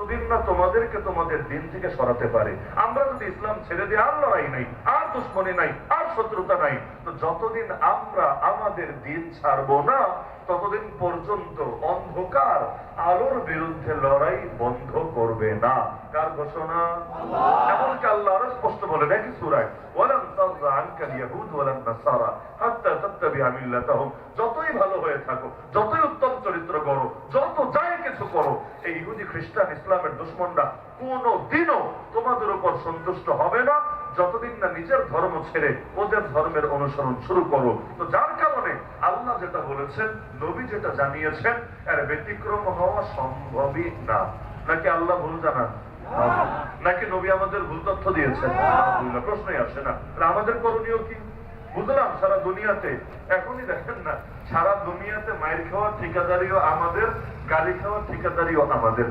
যতদিন না তোমাদেরকে তোমাদের দিন থেকে সরাতে পারে। আমরা যদি ইসলাম ছেড়ে দিই, আর লড়াই নাই, আর দুশ্মনী নাই, আর শত্রুতা নাই, তো যতদিন আমরা আমাদের দিন ছাড়বো না ততদিন পর্যন্ত অন্ধকার আলোর বিরুদ্ধে লড়াই বন্ধ করবে না। কার ঘোষণা? এমনকি আল্লাহ আরো স্পষ্ট বলে দেখি সূরায়, ওয়ালান তারযা আনকাল ইয়াহুদ ওয়ালান নাসারা হাত্তা তাত্তাবিআ মিল্লাতাহুম। যতই ভালো হয়ে থাকো, যতই উত্তম চরিত্র করো, যত যাই কিছু করো, এই ইহুদি খ্রিস্টান ইসলামের দুশমনরা কোনদিনও তোমাদের উপর সন্তুষ্ট হবে না যতদিন না নিজের ধর্ম ছেড়ে ওদের ধর্মের অনুসরণ শুরু করো। তো যার কারণে আল্লাহ যেটা বলেছেন, নবী যেটা জানিয়েছেন, এর ব্যতিক্রম হওয়া সম্ভবই না। নাকি আল্লাহ ভুল জানান? নাকি নবী আমাদের ভুল তথ্য দিয়েছেন? প্রশ্নই আসে না। আমাদের করণীয় কি? বুঝলাম সারা দুনিয়াতে এখনই দেখেন না, সারা দুনিয়াতে মায়ের খাওয়ার ঠিকাদারিও আমাদের, গালি খাওয়ার ঠিকাদারিও আমাদের।